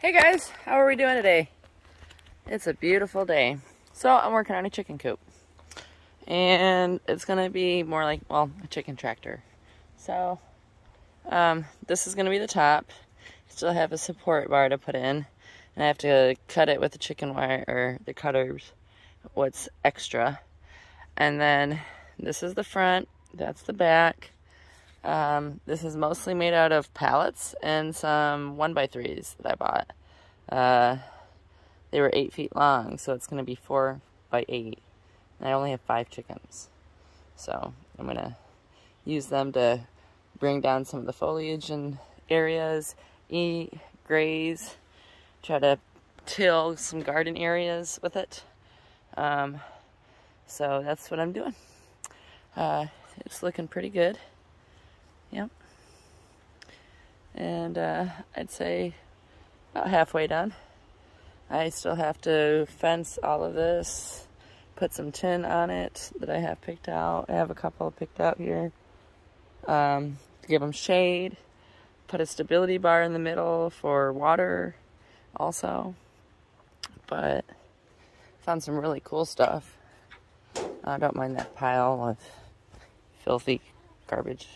Hey guys, how are we doing today? It's a beautiful day. So I'm working on a chicken coop. And it's going to be more like, well, a chicken tractor. So this is going to be the top. Still have a support bar to put in. And I have to cut it with the chicken wire, or the cutters, what's extra. And then this is the front, that's the back. This is mostly made out of pallets and some 1x3s that I bought. They were 8 feet long, so it's going to be 4 by 8. And I only have 5 chickens. So I'm going to use them to bring down some of the foliage in areas, eat, graze, try to till some garden areas with it. So that's what I'm doing. It's looking pretty good. Yep. And I'd say about halfway done. I still have to fence all of this, put some tin on it that I have picked out. I have a couple picked out here to give them shade. Put a stability bar in the middle for water also. But found some really cool stuff. I don't mind that pile of filthy garbage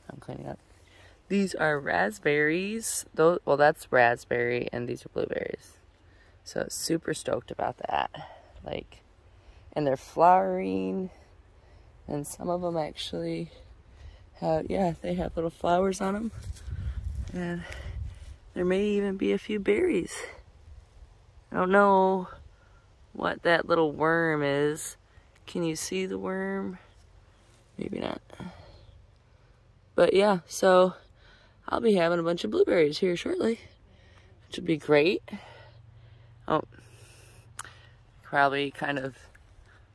I'm cleaning up. These are raspberries. Those, well, that's raspberry, and these are blueberries. So super stoked about that. Like, and they're flowering, and some of them actually have, yeah, they have little flowers on them. And there may even be a few berries. I don't know what that little worm is. Can you see the worm? Maybe not. But yeah, so I'll be having a bunch of blueberries here shortly, which would be great. Oh, probably kind of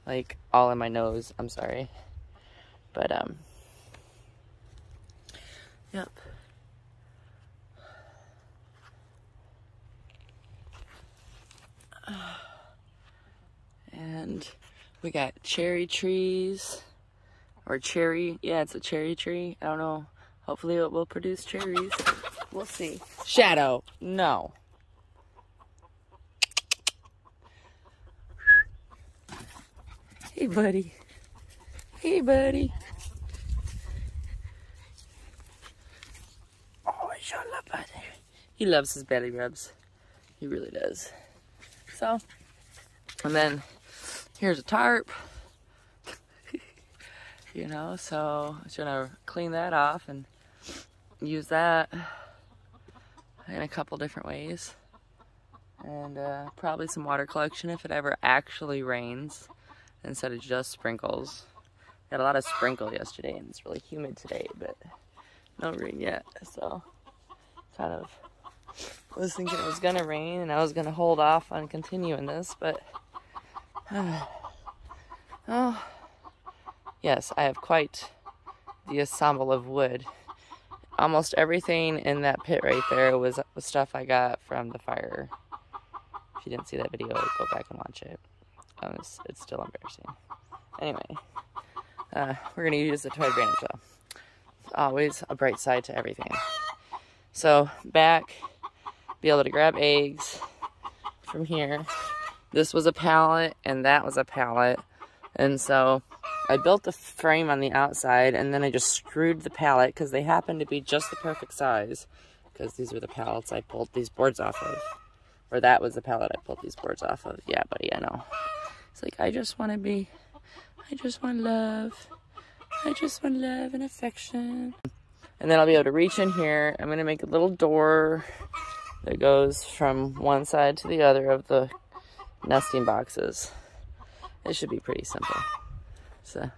like all in my nose. I'm sorry. But, yep. And we got cherry trees. Or cherry, yeah, it's a cherry tree. I don't know. Hopefully it will produce cherries. We'll see. Shadow, no. Hey, buddy. Hey, buddy. Oh, I sure love that. He loves his belly rubs. He really does. So, and then here's a tarp. You know, so I'm just gonna clean that off and use that in a couple different ways. And probably some water collection if it ever actually rains instead of just sprinkles. Got a lot of sprinkle yesterday, and it's really humid today, but no rain yet. So kind of was thinking it was gonna rain and I was gonna hold off on continuing this, but oh. Yes, I have quite the ensemble of wood. Almost everything in that pit right there was stuff I got from the fire. If you didn't see that video, go back and watch it. It's still embarrassing. Anyway, we're going to use it to our advantage though. Always a bright side to everything. So, back, be able to grab eggs from here. This was a pallet, and that was a pallet. And so I built the frame on the outside, and then I just screwed the pallet because they happened to be just the perfect size. Because these were the pallets I pulled these boards off of. Or that was the pallet I pulled these boards off of. Yeah, buddy, I know. It's like, I just want love. I just want love and affection. And then I'll be able to reach in here. I'm going to make a little door that goes from one side to the other of the nesting boxes. It should be pretty simple. So,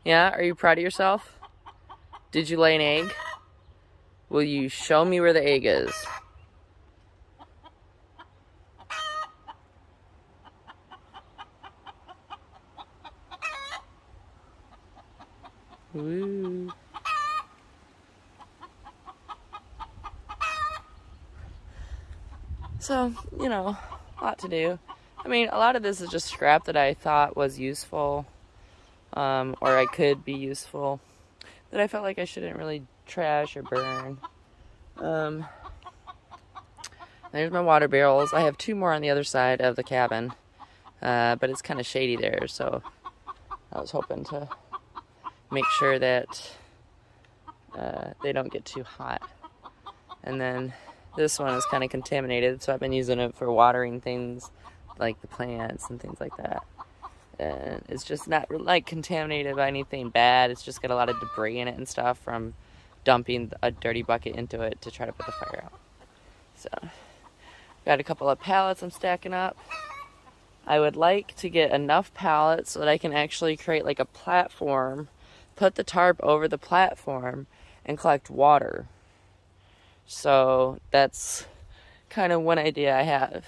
yeah, are you proud of yourself? Did you lay an egg? Will you show me where the egg is? Woo. So, you know, a lot to do. I mean, a lot of this is just scrap that I thought was useful, or I could be useful, that I felt like I shouldn't really trash or burn. There's my water barrels. I have 2 more on the other side of the cabin, but it's kind of shady there, so I was hoping to make sure that they don't get too hot. And then this one is kind of contaminated, so I've been using it for watering things like the plants and things like that. And it's just not like contaminated by anything bad. It's just got a lot of debris in it and stuff from dumping a dirty bucket into it to try to put the fire out. So, got a couple of pallets I'm stacking up. I would like to get enough pallets so that I can actually create like a platform, put the tarp over the platform, and collect water. So that's kind of one idea I have.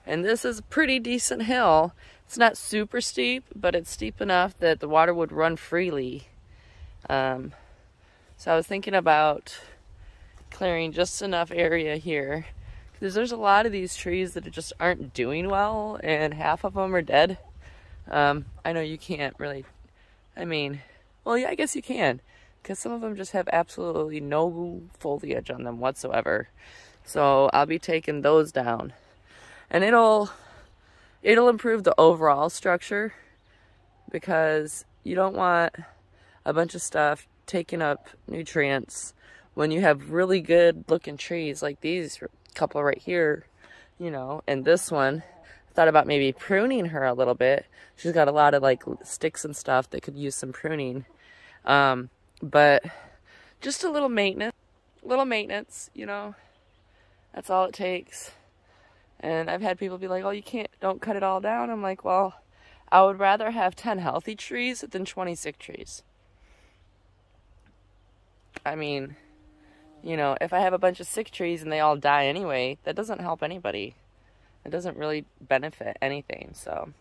And this is a pretty decent hill. It's not super steep, but it's steep enough that the water would run freely. So I was thinking about clearing just enough area here, because there's a lot of these trees that just aren't doing well, and half of them are dead. I know you can't really, well, yeah, I guess you can, because some of them just have absolutely no foliage on them whatsoever. So I'll be taking those down, and it'll improve the overall structure, because you don't want a bunch of stuff taking up nutrients when you have really good looking trees like these couple right here, and this one. I thought about maybe pruning her a little bit. She's got a lot of like sticks and stuff that could use some pruning. But just a little maintenance, that's all it takes. And I've had people be like, oh, don't cut it all down. I'm like, well, I would rather have 10 healthy trees than 20 sick trees. If I have a bunch of sick trees and they all die anyway, that doesn't help anybody. It doesn't really benefit anything. So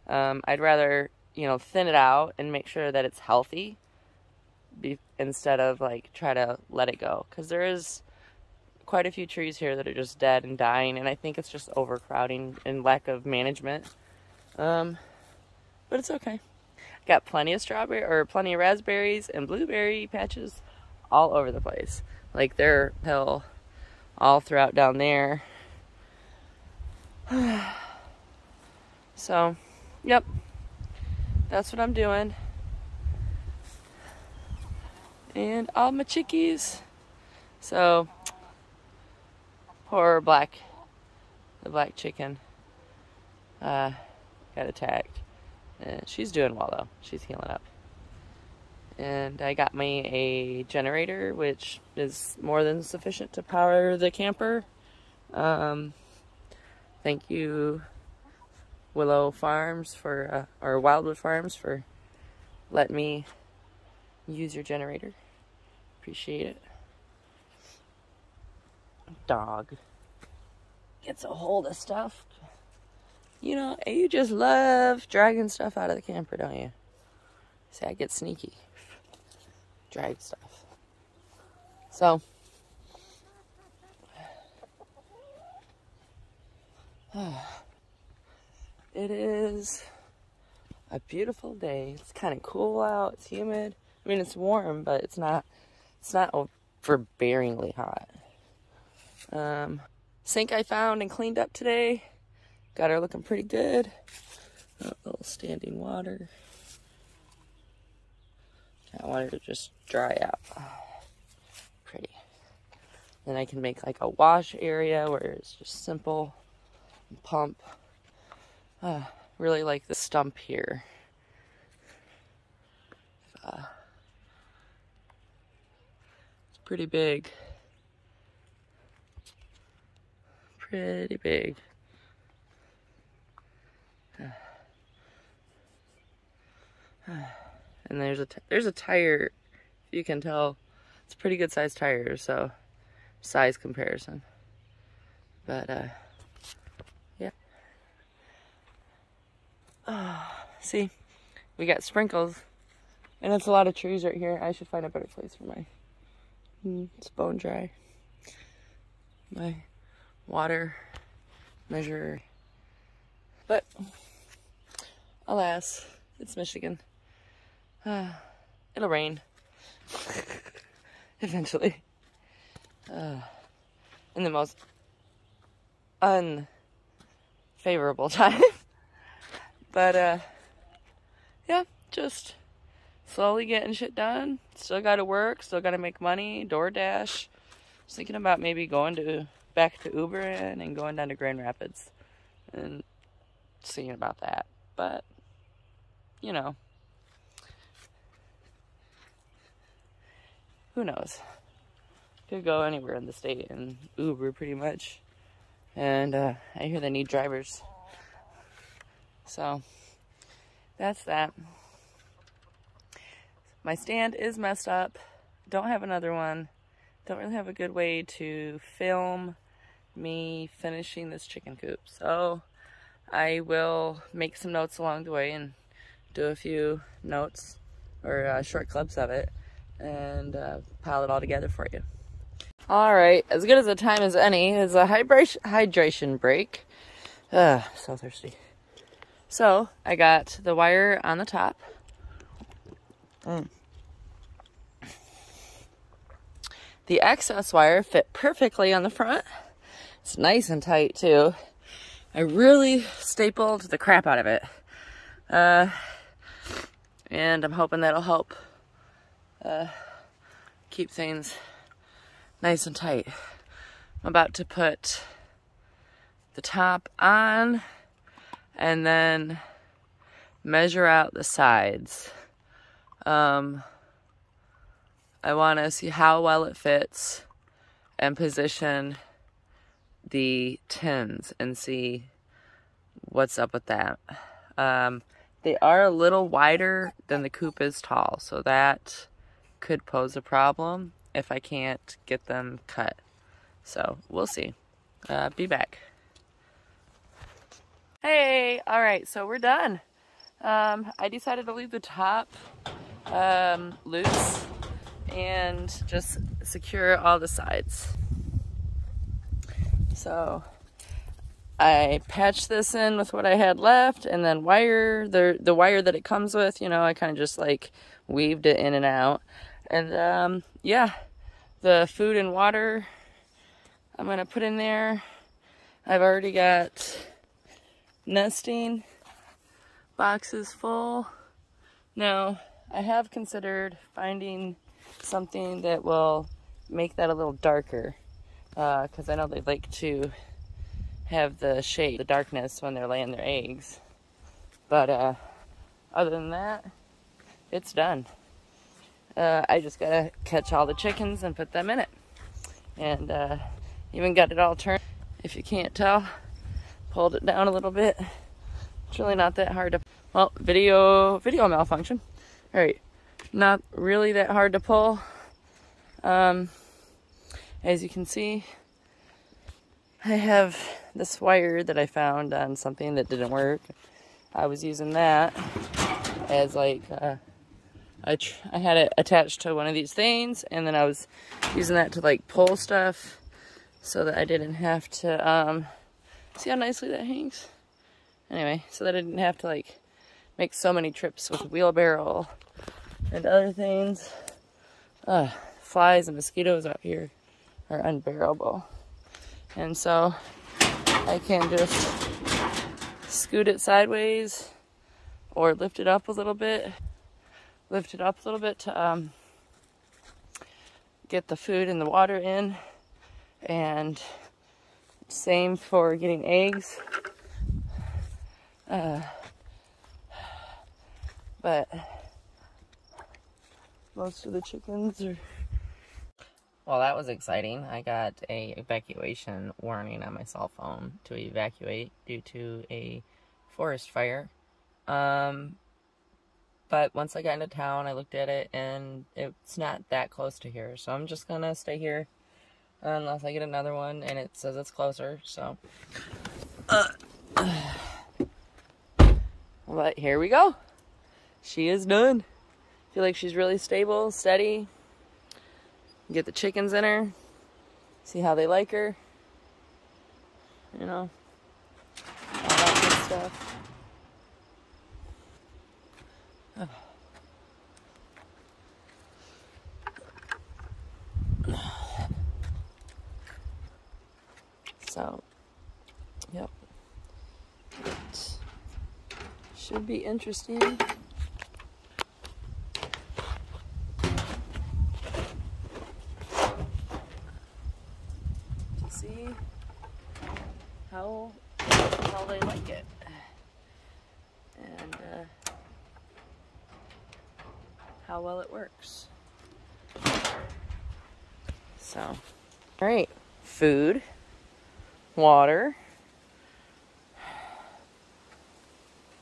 I'd rather, thin it out and make sure that it's healthy instead of like try to let it go. Because there is quite a few trees here that are just dead and dying, and I think it's just overcrowding and lack of management. But it's okay. Got plenty of plenty of raspberries and blueberry patches all over the place. Like they're hill all throughout down there. So, yep. That's what I'm doing. And all my chickies. So, poor the black chicken got attacked. She's doing well though. She's healing up. And I got me a generator, which is more than sufficient to power the camper. Thank you, Willow Farms or Wildwood Farms, for letting me use your generator. Appreciate it. Dog gets a hold of stuff. You just love dragging stuff out of the camper, don't you? See, I get sneaky. Drag stuff. So, it is a beautiful day. It's kind of cool out. It's humid. It's warm, but it's not overbearingly hot. Sink I found and cleaned up today. Got her looking pretty good. A little standing water. I want her to just dry out. Pretty. Then I can make like a wash area where it's just simple. Pump. Really like the stump here. It's pretty big. Pretty big. And there's a tire, if you can tell. It's a pretty good sized tire, so size comparison. But yeah. See, we got sprinkles, and it's a lot of trees right here. I should find a better place for my it's bone dry. My water measure. But alas, it's Michigan. It'll rain eventually. And the most unfavorable time. But yeah, just slowly getting shit done. Still gotta work, still gotta make money, DoorDash. Just thinking about maybe going back to Ubering and going down to Grand Rapids and seeing about that. But, you know, who knows? Could go anywhere in the state and Uber pretty much. And I hear they need drivers. So that's that. My stand is messed up. Don't have another one. Don't really have a good way to film me finishing this chicken coop. So I will make some notes along the way and do a few notes or short clips of it and pile it all together for you. All right, as good as a time as any is a hydration break. So thirsty. So I got the wire on the top. The excess wire fit perfectly on the front. It's nice and tight too. I really stapled the crap out of it. And I'm hoping that'll help keep things nice and tight. I'm about to put the top on and then measure out the sides. I want to see how well it fits and position the tins and see what's up with that. They are a little wider than the coop is tall, so that could pose a problem if I can't get them cut. So we'll see. Be back. Hey, all right, so we're done. I decided to leave the top loose and just secure all the sides. So I patched this in with what I had left, and then wire, the wire that it comes with, you know, I kind of just like weaved it in and out. And yeah, the food and water I'm gonna put in there. I've already got nesting boxes full. Now, I have considered finding something that will make that a little darker, because I know they like to have the shade, the darkness when they're laying their eggs. But other than that, it's done. I just gotta catch all the chickens and put them in it. And even got it all turned. If you can't tell, pulled it down a little bit. It's really not that hard to, well, video malfunction. All right, not really that hard to pull. As you can see, I have this wire that I found on something that didn't work. I was using that as like, I had it attached to one of these things, and then I was using that to like pull stuff so that I didn't have to, see how nicely that hangs? Anyway, so that I didn't have to like make so many trips with a wheelbarrow and other things. Flies and mosquitoes out here are unbearable. And so I can just scoot it sideways or lift it up a little bit. Lift it up a little bit to get the food and the water in. And same for getting eggs. But most of the chickens are... Well, that was exciting. I got a evacuation warning on my cell phone to evacuate due to a forest fire. But once I got into town, I looked at it, and it's not that close to here. So I'm just gonna stay here unless I get another one, and it says it's closer, so. But here we go. She is done. I feel like she's really stable, steady. Get the chickens in her. See how they like her. You know, all that good stuff. So, Yep. It should be interesting. To see how they like it. And how well it works. So, all right, food, water,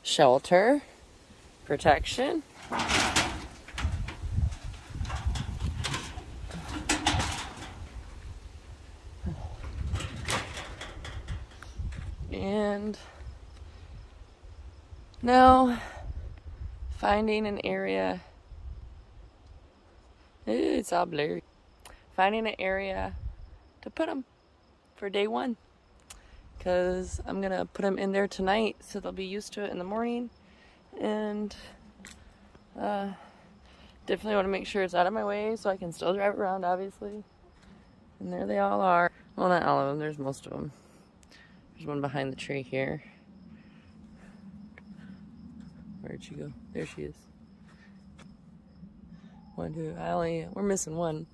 shelter, protection, and now finding an area. It's all blurry. Finding an area to put them for day one, because I'm gonna put them in there tonight so they'll be used to it in the morning, and definitely want to make sure it's out of my way so I can still drive around, obviously. And there they all are. Well, not all of them, there's most of them. There's one behind the tree here. Where'd she go? There she is. One, two, we're missing one.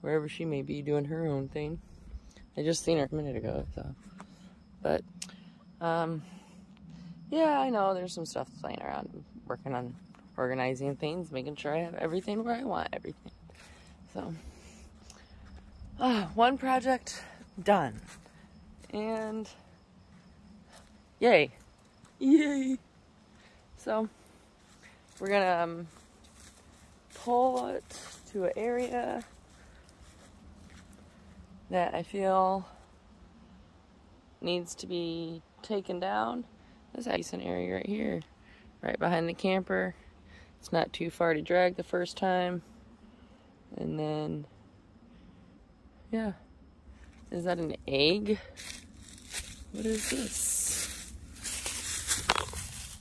Wherever she may be doing her own thing. I just seen her a minute ago, so. But, yeah, I know there's some stuff laying around. I'm working on organizing things, making sure I have everything where I want everything. So, one project done. And, yay. Yay. So, we're gonna pull it to an area that I feel needs to be taken down. There's a decent area right here, right behind the camper. It's not too far to drag the first time. And then, yeah. Is that an egg? What is this?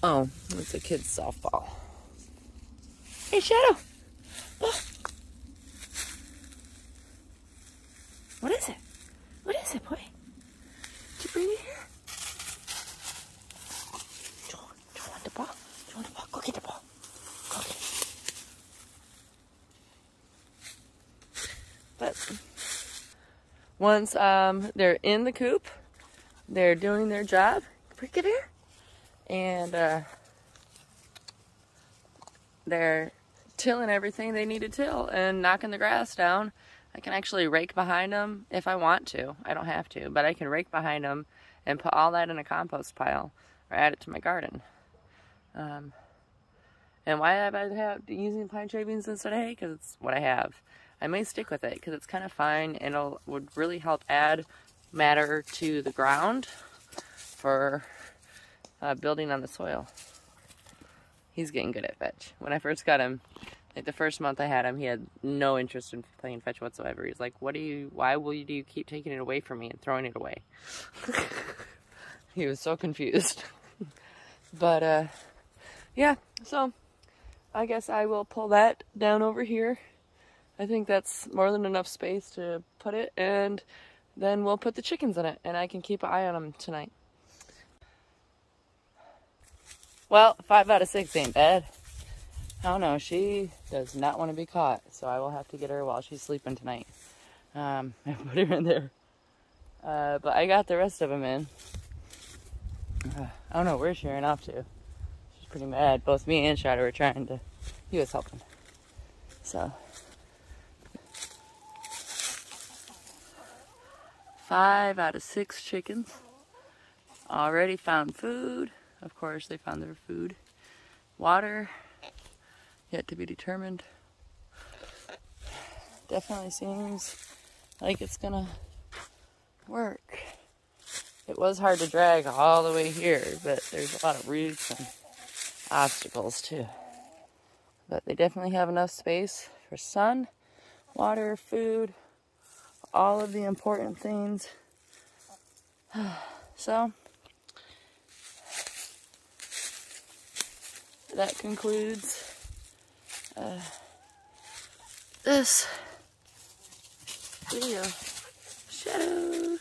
Oh, it's a kid's softball. Hey, Shadow! Oh. What is it? What is it, boy? Did you bring it here? Do you want the ball? Do you want the ball? Go get the ball. Go get it. But once they're in the coop, they're doing their job. Bring it here. And they're tilling everything they need to till and knocking the grass down. I can actually rake behind them if I want to. I don't have to, but I can rake behind them and put all that in a compost pile or add it to my garden. And why have I using pine shavings instead of hay? Because it's what I have. I may stick with it because it's kind of fine and it would really help add matter to the ground for building on the soil. He's getting good at fetch. When I first got him, like the first month I had him, he had no interest in playing fetch whatsoever. He's like, why do you keep taking it away from me and throwing it away? He was so confused. But, yeah, so I guess I will pull that down over here. I think that's more than enough space to put it, and then we'll put the chickens in it, and I can keep an eye on them tonight. Well, 5 out of 6 ain't bad. I don't know, she does not want to be caught, so I will have to get her while she's sleeping tonight. I put her in there. But I got the rest of them in. I don't know where she ran off to. She's pretty mad. Both me and Shadow were trying to... He was helping. So... 5 out of 6 chickens. Already found food. Of course, they found their food. Water, yet to be determined. Definitely seems like it's gonna work. It was hard to drag all the way here, but there's a lot of roots and obstacles too. But they definitely have enough space for sun, water, food, all of the important things. So, that concludes this video. Shadow.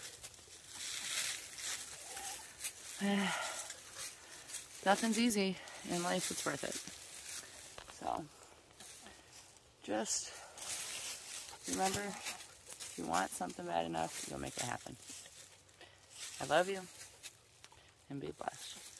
Nothing's easy in life, it's worth it. So, just remember, if you want something bad enough, you'll make it happen. I love you, and be blessed.